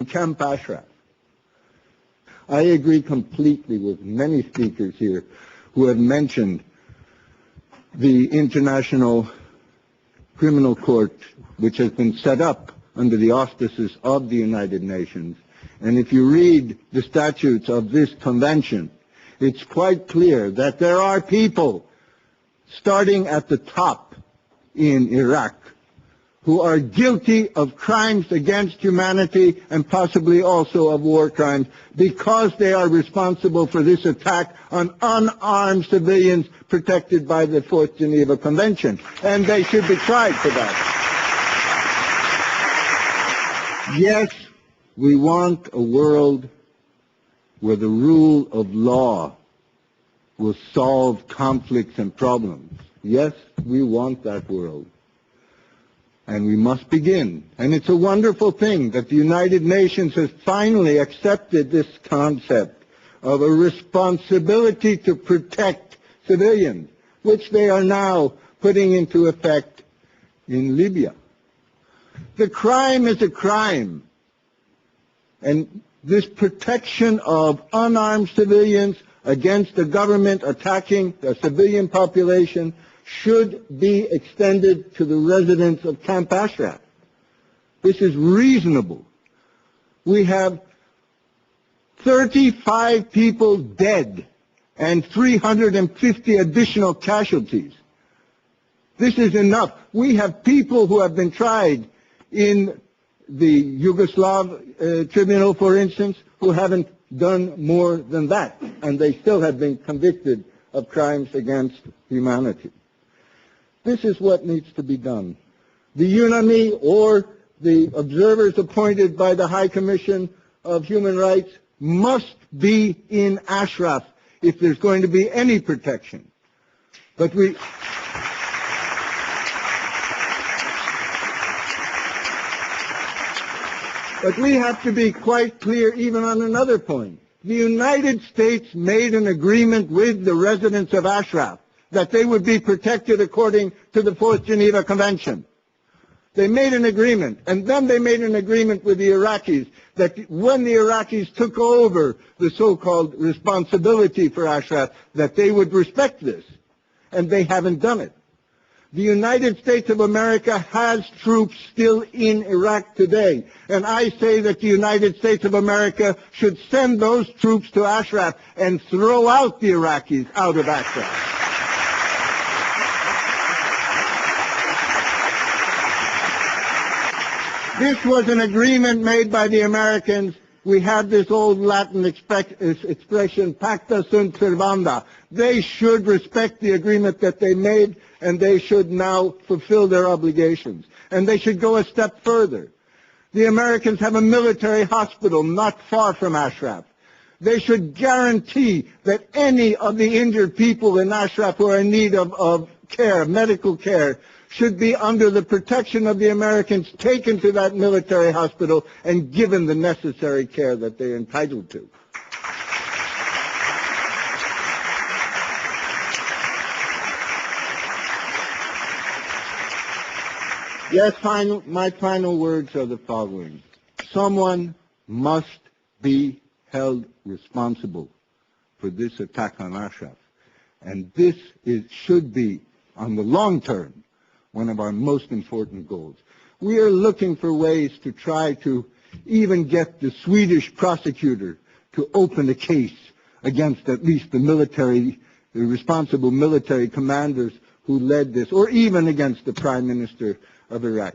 Camp Ashraf. I agree completely with many speakers here who have mentioned the International Criminal Court, which has been set up under the auspices of the United Nations. And if you read the statutes of this convention, it's quite clear that there are people, starting at the top in Iraq, who are guilty of crimes against humanity and possibly also of war crimes because they are responsible for this attack on unarmed civilians protected by the Fourth Geneva Convention. And they should be tried for that. Yes, we want a world where the rule of law will solve conflicts and problems. Yes, we want that world. And we must begin. And it's a wonderful thing that the United Nations has finally accepted this concept of a responsibility to protect civilians, which they are now putting into effect in Libya. The crime is a crime. And this protection of unarmed civilians against the government attacking the civilian population should be extended to the residents of Camp Ashraf. This is reasonable. We have 35 people dead and 350 additional casualties. This is enough. We have people who have been tried in the Yugoslav tribunal, for instance, who haven't done more than that, and they still have been convicted of crimes against humanity. This is what needs to be done. The UNAMI or the observers appointed by the High Commission of Human Rights must be in Ashraf if there's going to be any protection. But we have to be quite clear even on another point. The United States made an agreement with the residents of Ashraf that they would be protected according to the Fourth Geneva Convention. They made an agreement, and then they made an agreement with the Iraqis that when the Iraqis took over the so-called responsibility for Ashraf, that they would respect this, and they haven't done it. The United States of America has troops still in Iraq today, and I say that the United States of America should send those troops to Ashraf and throw out the Iraqis out of Ashraf. This was an agreement made by the Americans. We have this old Latin expression, pacta sunt servanda. They should respect the agreement that they made, and they should now fulfill their obligations. And they should go a step further. The Americans have a military hospital not far from Ashraf. They should guarantee that any of the injured people in Ashraf who are in need of care, medical care, should be under the protection of the Americans, taken to that military hospital and given the necessary care that they're entitled to. Yes, my final words are the following. Someone must be held responsible for this attack on Ashraf. And this should be, on the long term, one of our most important goals. We are looking for ways to try to even get the Swedish prosecutor to open a case against at least the responsible military commanders who led this, or even against the Prime Minister of Iraq.